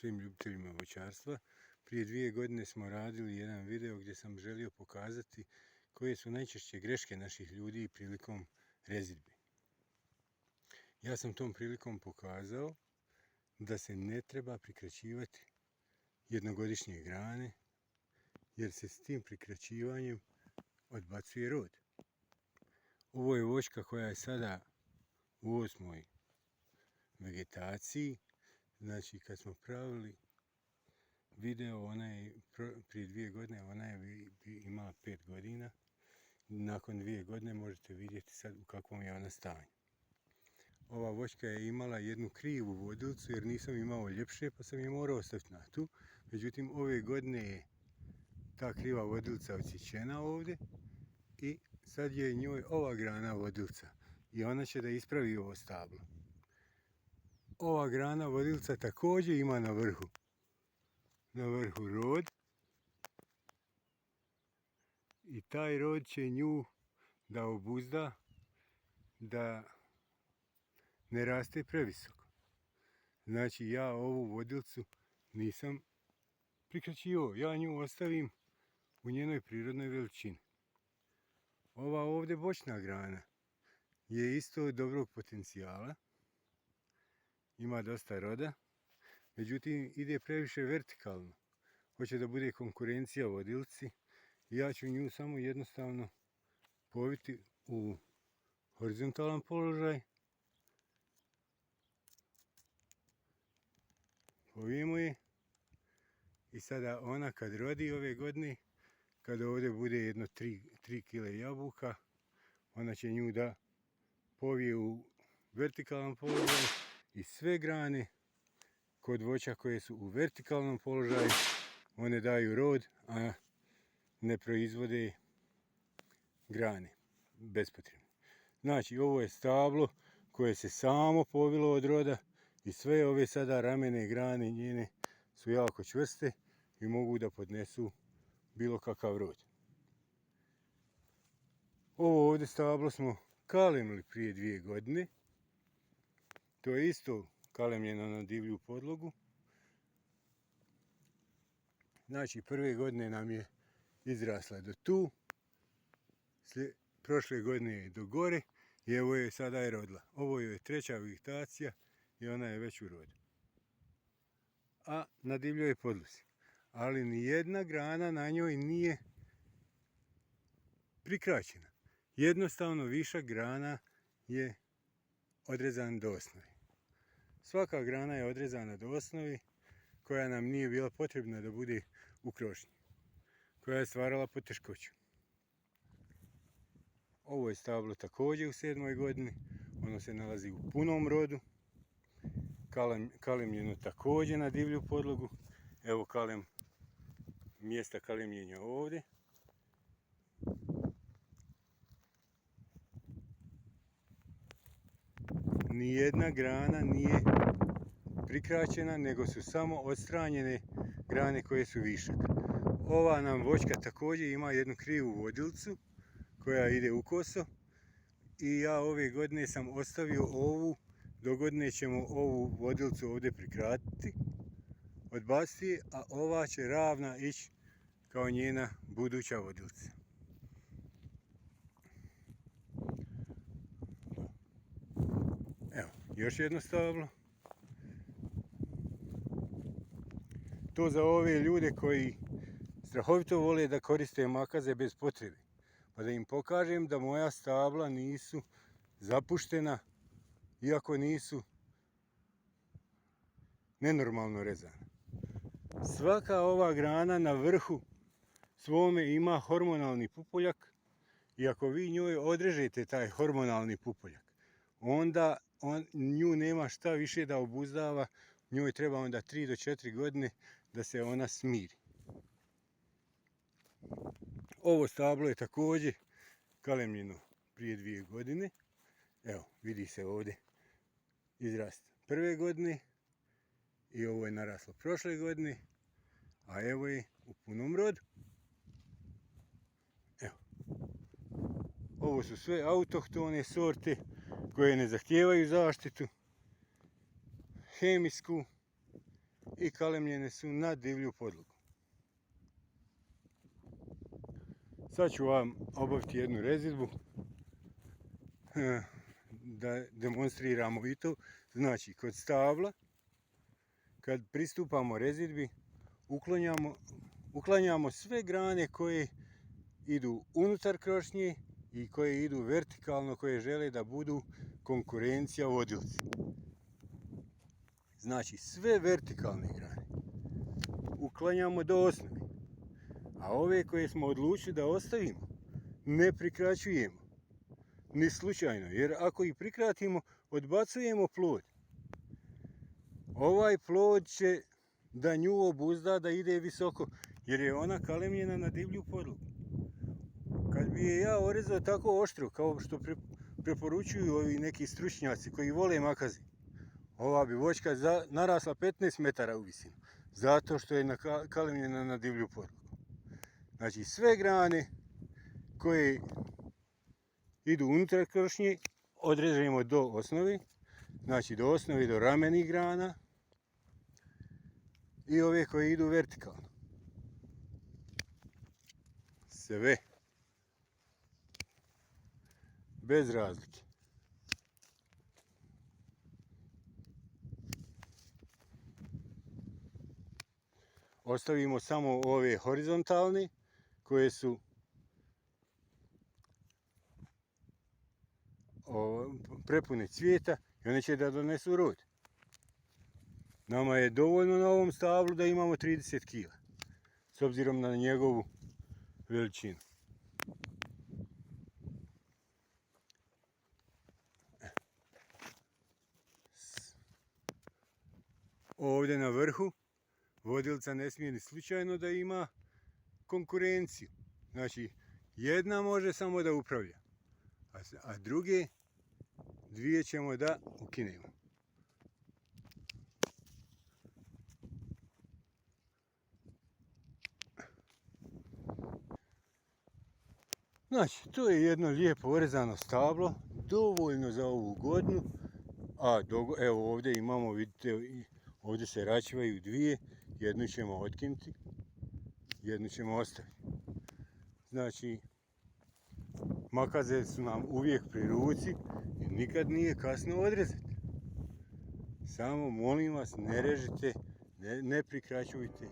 svim ljubiteljima voćarstva. Prije 2 godine smo radili jedan video gdje sam želio pokazati koje su najčešće greške naših ljudi prilikom rezidbi. Ja sam tom prilikom pokazao da se ne treba prikraćivati jednogodišnje grane, jer se s tim prikraćivanjem odbacuje rod. Ovo je voćka koja je sada u 8. vegetaciji. Znači, kad smo pravili video, ona je prije 2 godine, ona je imala 5 godina. Nakon 2 godine možete vidjeti sad u kakvom je ona stanju. Ova voćka je imala jednu krivu vodilicu jer nisam imao ljepše, pa sam je morao ostaviti na tu. Međutim, ove godine je ta kriva vodilica odsječena ovdje i sad je njoj ova grana vodilica i ona će da ispravi ovo stablo. Ova grana vodilica također ima na vrhu rod i taj rod će nju da obuzda da ne raste previsoko. Znači, ja ovu vodilicu nisam prikraćivao, ja nju ostavim u njenoj prirodnoj veličini. Ova ovdje bočna grana je isto dobrog potencijala, ima dosta roda, međutim ide previše vertikalno. Hoće da bude konkurencija vodilici i ja ću nju samo jednostavno poviti u horizontalan položaj. Povijemo je i sada ona kad rodi ove godine, kada ovdje bude jedno 3 kg jabuka, ona će nju da povije u vertikalan položaj i sve grane kod voća koje su u vertikalnom položaju, one daju rod, a ne proizvode grane bespotrebno. Znači, ovo je stablo koje se samo povilo od roda i sve ove sada ramene grane njene su jako čvrste i mogu da podnesu bilo kakav rod. Ovo ovdje stablo smo kalemili prije 2 godine. To je isto kalemljeno na divlju podlogu. Znači, prve godine nam je izrasla do tu, prošle godine je do gore i evo je sada je rodila. Ovo je 3. vegetacija i ona je već u rodu. A na divljoj podlozi. Ali nijedna grana na njoj nije prikraćena. Jednostavno višak grana je odrezan do osnovi. Svaka grana je odrezana do osnovi koja nam nije bila potrebna da bude u krošnji, koja je stvarala poteškoću. Ovo je stablo također u 7. godini, ono se nalazi u punom rodu, kalemljeno također na divlju podlogu. Evo mjesta kalemljenja ovdje. Nijedna grana nije prikraćena, nego su samo odstranjene grane koje su višak. Ova nam voćka također ima jednu krivu vodilicu koja ide ukoso i ja ove godine sam ostavio ovu, do godine ćemo ovu vodilicu ovdje prikratiti, odbaciti, a ova će ravna ići kao njena buduća vodilica. Evo, još jedno stablo. To za ove ljude koji strahovito vole da koriste makaze bez potrebe. Pa da im pokažem da moja stabla nisu zapuštena, iako nisu nenormalno rezana. Svaka ova grana na vrhu svome ima hormonalni pupoljak i ako vi njoj odrežete taj hormonalni pupoljak, onda nju nema šta više da obuzdava, njoj treba onda 3 do 4 godine da se ona smiri. Ovo stablo je također kalemljeno prije 2 godine. Evo, vidi se ovdje izrast prve godine i ovo je naraslo prošle godine, a evo je u punom rodu. Evo. Ovo su sve autohtone sorte koje ne zahtijevaju zaštitu hemijsku i kalemljene su na divlju podlogu. Sad ću vam obaviti jednu rezidbu da demonstriramo i to. Znači, kod stabla, kad pristupamo rezidbi, uklanjamo sve grane koje idu unutar krošnje i koje idu vertikalno, koje žele da budu konkurencija vodilci. Znači, sve vertikalne grane uklanjamo do osnove, a ove koje smo odlučili da ostavimo ne prikraćujemo ni slučajno, jer ako ih prikratimo odbacujemo plod. Ovaj plod će da nju obuzda da ide visoko, jer je ona kalemljena na divlju podlogu. Kad bi je ja orezao tako oštro kao što preporučuju ovi neki stručnjaci koji vole makaze, ova bi voćka narasla 15 metara u visinu, zato što je kalemljena na divlju podlogu. Znači, sve grane koje idu unutar krošnje odrežemo do osnovi, znači do osnovi, do ramenih grana, i ove koje idu vertikalno. Sve. Bez razlike. Ostavimo samo ove horizontalne koje su prepune cvijeta i one će da donesu rod. Nama je dovoljno na ovom stablu da imamo 30 kg, s obzirom na njegovu veličinu. Ovdje na vrhu vodilca ne smije ni slučajno da ima konkurenciju. Znači, jedna može samo da upravlja, a druge dvije ćemo da ukinemo. Znači, to je jedno lijepo orezano stablo, dovoljno za ovu godinu. Evo ovdje imamo, vidite, ovdje se račivaju dvije, jednu ćemo otkinuti, jednu ćemo ostaviti. Znači, makaze su nam uvijek pri ruci i nikad nije kasno odrezati. Samo molim vas, ne režite, ne prikraćujte,